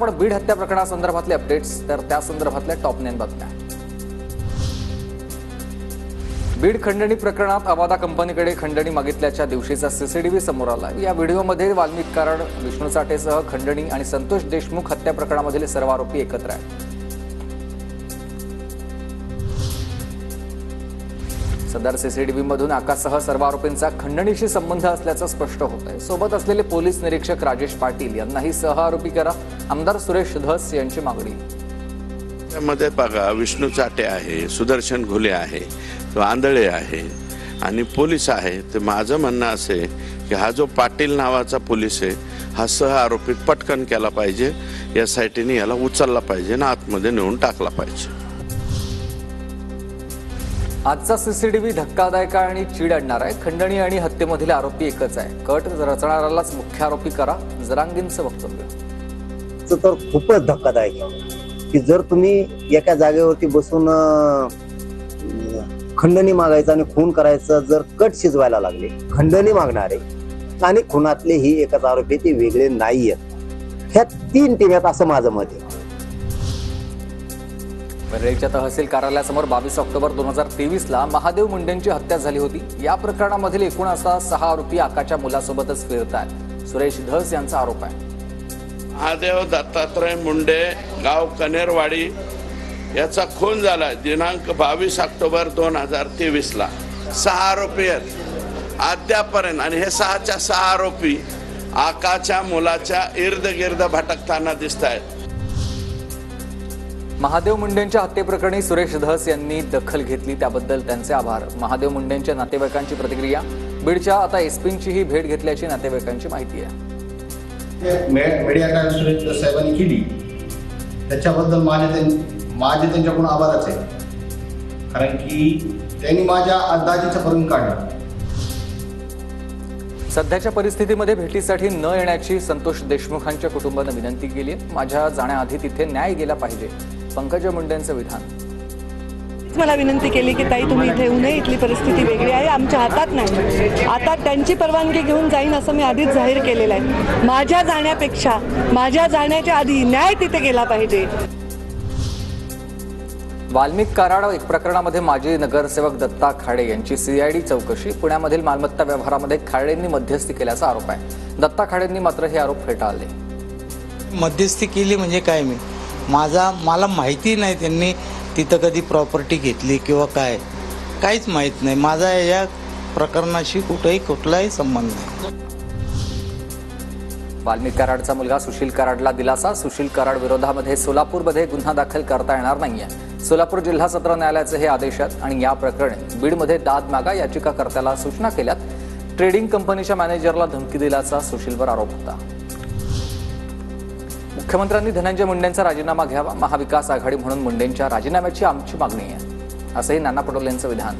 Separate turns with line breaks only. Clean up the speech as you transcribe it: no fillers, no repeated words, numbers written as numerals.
आपण बीड हत्या प्रकरणासंदर्भातले अपडेट्स, तर त्या संदर्भातल्या टॉप 9 बातम्या। बीड खंडणी प्रकरणात अवादा कंपनीकडे खंडणी मागितल्याच्या दिवशीचा सीसीटीव्ही समोर आला। या व्हिडिओमध्ये वाल्मिक कराड, विष्णू चाटेसह खंडणी आणि संतोष देशमुख हत्या प्रकरणामधील सर्व आरोपी एकत्र आहेत। सदर सीसीटीव्हीमधून आकाशसह सर्व आरोपींचा खंडणीशी संबंध असल्याचं स्पष्ट होत आहे। सोबत असलेले पोलीस निरीक्षक राजेश पाटील यांनाही सहआरोपी करा, आमदार सुरेश धस यांची मागणी।
त्यामध्ये बघा, विष्णू चाटे आहे, सुदर्शन घुले आहे, आंधळे आहे आणि पोलीस आहे। तर माझं म्हणणं असे की हा जो पाटील नावाचा पोलीस आहे हा सहआरोपी पटकन केला पाहिजे, एसआयटीने याला उचलला पाहिजे आणि आतमध्ये नेऊन टाकला पाहिजे।
आजचा सीसीटीव्ही धक्कादायक आणि चीड आणणार आहे। खंडणी आणि हत्येमधील आरोपी एकच आहे। कट रचणाऱ्यालाच मुख्य आरोपी करा, जरांगींचं वक्तव्य।
तर खूपच धक्कादायक आहे की जर तुम्ही एका जागेवरती बसून खंडणी मागायचं आणि खून करायचं जर कट शिजवायला लागले, खंडणी मागणारे आणि खुनातले ही एकच आरोपी ते वेगळे नाही आहेत। ह्या 3 टीम्यात असं माझं मत आहे।
परळीच्या तहसील कार्यालयासमोर 22 ऑक्टोबर 2023ला महादेव मुंडेंची हत्या झाली होती। या प्रकरणामधील एकूण असा 6 आरोपी आकाच्या मुलासोबतच फिरतात, सुरेश धस यांचा आरोप आहे।
महादेव दत्तात्रय मुंडे, गाव कनेरवाडी याचा खून झाला दिनांक 22 ऑक्टोबर 2023ला। 6 आरोपी आहेत अद्यापर्यंत आणि हे 6च्या 6 आरोपी आकाच्या मुलाच्या इर्द गिर्द भटकताना दिसत आहेत।
महादेव मुंडेंच्या हत्येप्रकरणी सुरेश धस यांनी दखल घेतली, त्याबद्दल त्यांचे आभार। महादेव मुंडेंच्या नातेवाईकांची प्रतिक्रिया। बीडच्या आता एसपींचीही भेट घेतल्याची नातेवाईकांची माहिती आहे।
मीडिया काय सुरेश धस साहेबांनी केली त्याच्याबद्दल माझे त्यांच्याकडून आभारच आहे, कारण की त्यांनी माझ्या अंदाजीचं भरून काढलं।
सध्याच्या परिस्थितीमध्ये भेटीसाठी न येण्याची संतोष देशमुखांच्या कुटुंबाने विनंती केली आहे। माझ्या जाण्याआधी तिथे न्याय गेला पाहिजे, पंकजा मुंडेंचं विधान।
मला विनंती केली की ताई तुम्ही इथे येऊ नये, इथली परिस्थिती वेगळी आहे, आमच्या हातात नाही। आता त्यांची परवानगी घेऊन जाईन असं मी आधीच जाहीर केलेलं आहे। माझ्या जाण्यापेक्षा माझ्या जाण्याच्या आधी न्याय तिथे गेला पाहिजे।
वाल्मिक कराड एक प्रकरणामध्ये माजी नगरसेवक दत्ता खाडे यांची सीआयडी चौकशी। पुण्यामधील मालमत्ता व्यवहारामध्ये खाडेंनी मध्यस्थी केल्याचा आरोप आहे। दत्ता खाडेंनी मात्र हे आरोप फेटाळले।
मध्यस्थी केली म्हणजे काय? मला माहिती नाही त्यांनी तिथं कधी प्रॉपर्टी घेतली किंवा काय, काहीच माहीत नाही। माझा या प्रकरणाशी कुठलाही संबंध नाही।
वाल्मिक कराडचा मुलगा सुशील कराडला दिलासा। सुशील कराड विरोधामध्ये सोलापूरमध्ये गुन्हा दाखल करता येणार नाहीये। सोलापूर जिल्हा सत्र न्यायालयाचे हे आदेश आहेत आणि या प्रकरणी बीडमध्ये दाद मागा याचिकाकर्त्याला सूचना केल्यात। ट्रेडिंग कंपनीच्या मॅनेजरला धमकी दिल्याचा सुशीलवर आरोप होता। मुख्यमंत्र्यांनी धनंजय मुंडेंचा राजीनामा घ्यावा, महाविकास आघाडी म्हणून मुंडेंच्या राजीनाम्याची आमची मागणी आहे, असंही नाना पटोले यांचं विधान।